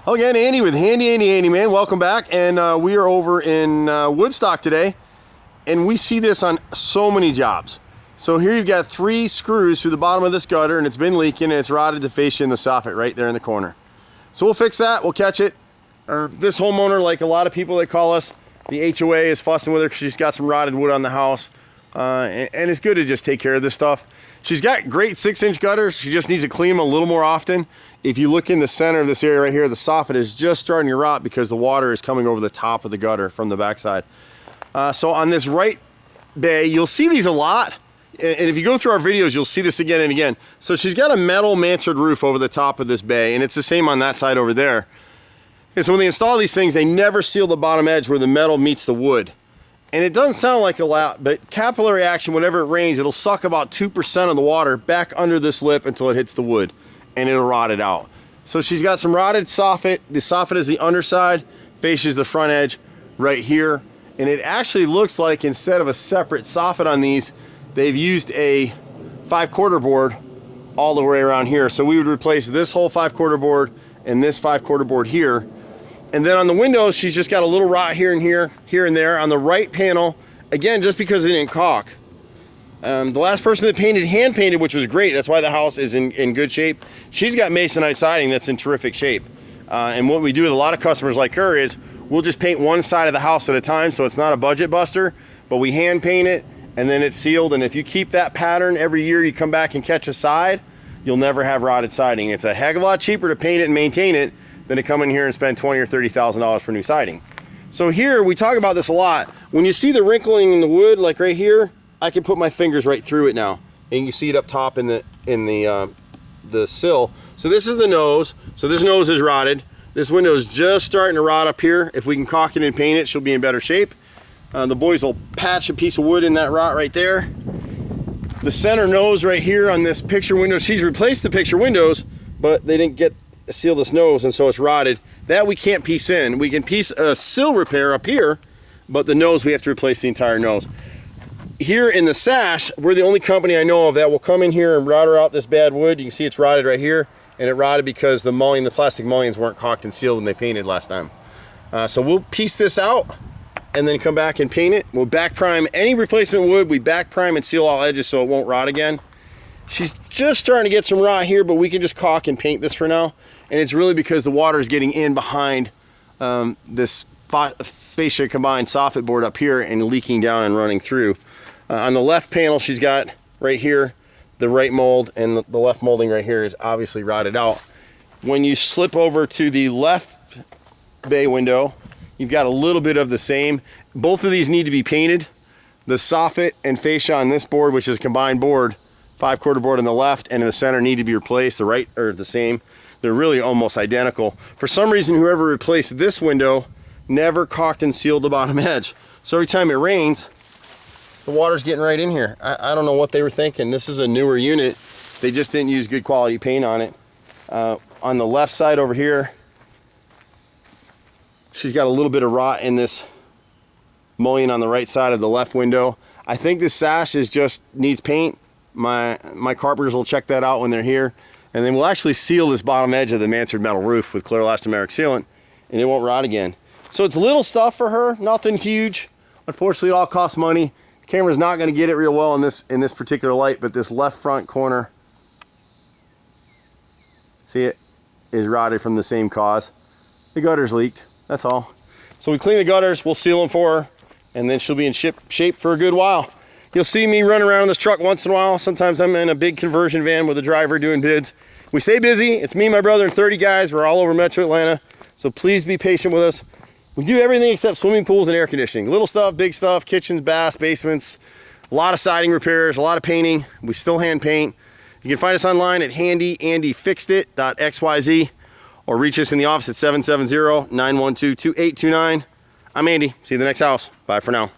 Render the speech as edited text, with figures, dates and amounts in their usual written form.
Hello again, Andy with Handy Andy Handyman. Welcome back, and we are over in Woodstock today, and we see this on so many jobs. So here you've got 3 screws through the bottom of this gutter, and it's been leaking, and it's rotted the fascia in the soffit right there in the corner. So we'll fix that, we'll catch it. This homeowner, like a lot of people that call us, the HOA is fussing with her because she's got some rotted wood on the house, and it's good to just take care of this stuff. She's got great 6-inch gutters. She just needs to clean them a little more often. If you look in the center of this area right here, the soffit is just starting to rot because the water is coming over the top of the gutter from the backside. So on this right bay, you'll see these a lot. And if you go through our videos, you'll see this again and again. So she's got a metal mansard roof over the top of this bay, and it's the same on that side over there. And so when they install these things, they never seal the bottom edge where the metal meets the wood. And it doesn't sound like a lot, but capillary action, whenever it rains, it'll suck about 2% of the water back under this lip until it hits the wood, and it'll rot it out. So she's got some rotted soffit. The soffit is the underside, fascia is the front edge right here. And it actually looks like instead of a separate soffit on these, they've used a 5/4 board all the way around here. So we would replace this whole 5/4 board and this 5/4 board here. And then on the windows, she's just got a little rot here and here, here and there. On the right panel, again, just because it didn't caulk. The last person that painted, hand painted, which was great. That's why the house is in good shape. She's got masonite siding that's in terrific shape. And what we do with a lot of customers like her is we'll just paint one side of the house at a time, so it's not a budget buster, but we hand paint it and then it's sealed. And if you keep that pattern every year, you come back and catch a side, you'll never have rotted siding. It's a heck of a lot cheaper to paint it and maintain it than to come in here and spend $20,000 or $30,000 for new siding. So here, we talk about this a lot. When you see the wrinkling in the wood, like right here, I can put my fingers right through it now. And you can see it up top in the sill. So this is the nose. So this nose is rotted. This window is just starting to rot up here. If we can caulk it and paint it, she'll be in better shape. The boys will patch a piece of wood in that rot right there. The center nose right here on this picture window, she's replaced the picture windows, but they didn't get seal this nose, and so it's rotted. That we can't piece in. We can piece a sill repair up here, but the nose, we have to replace the entire nose. Here in the sash, we're the only company I know of that will come in here and router out this bad wood. You can see it's rotted right here, and it rotted because the mullion, the plastic mullions weren't caulked and sealed when they painted last time. So we'll piece this out and then come back and paint it. We'll back prime any replacement wood. We back prime and seal all edges so it won't rot again. She's just starting to get some rot here, but we can just caulk and paint this for now. And it's really because the water is getting in behind this fascia combined soffit board up here and leaking down and running through. On the left panel, she's got right here the right mold, and the left molding right here is obviously rotted out. When you slip over to the left bay window, you've got a little bit of the same. Both of these need to be painted. The soffit and fascia on this board, which is a combined board, 5/4 board on the left and in the center, need to be replaced. The right are the same. They're really almost identical. For some reason, whoever replaced this window never caulked and sealed the bottom edge. So every time it rains, the water's getting right in here. I don't know what they were thinking. This is a newer unit. They just didn't use good quality paint on it. On the left side over here, she's got a little bit of rot in this mullion on the right side of the left window. I think this sash just needs paint. My carpenters will check that out when they're here. And then we'll actually seal this bottom edge of the mansard metal roof with clear elastomeric sealant, and it won't rot again. So it's little stuff for her, nothing huge. Unfortunately, it all costs money. The camera's not gonna get it real well in this particular light, but this left front corner, see it, is rotted from the same cause. The gutter's leaked, that's all. So we clean the gutters, we'll seal them for her, and then she'll be in shape for a good while. You'll see me run around in this truck once in a while. Sometimes I'm in a big conversion van with a driver doing bids. We stay busy. It's me, my brother, and 30 guys. We're all over Metro Atlanta. So please be patient with us. We do everything except swimming pools and air conditioning. Little stuff, big stuff, kitchens, baths, basements, a lot of siding repairs, a lot of painting. We still hand paint. You can find us online at handyandyfixedit.xyz or reach us in the office at 770-912-2829. I'm Andy. See you at the next house. Bye for now.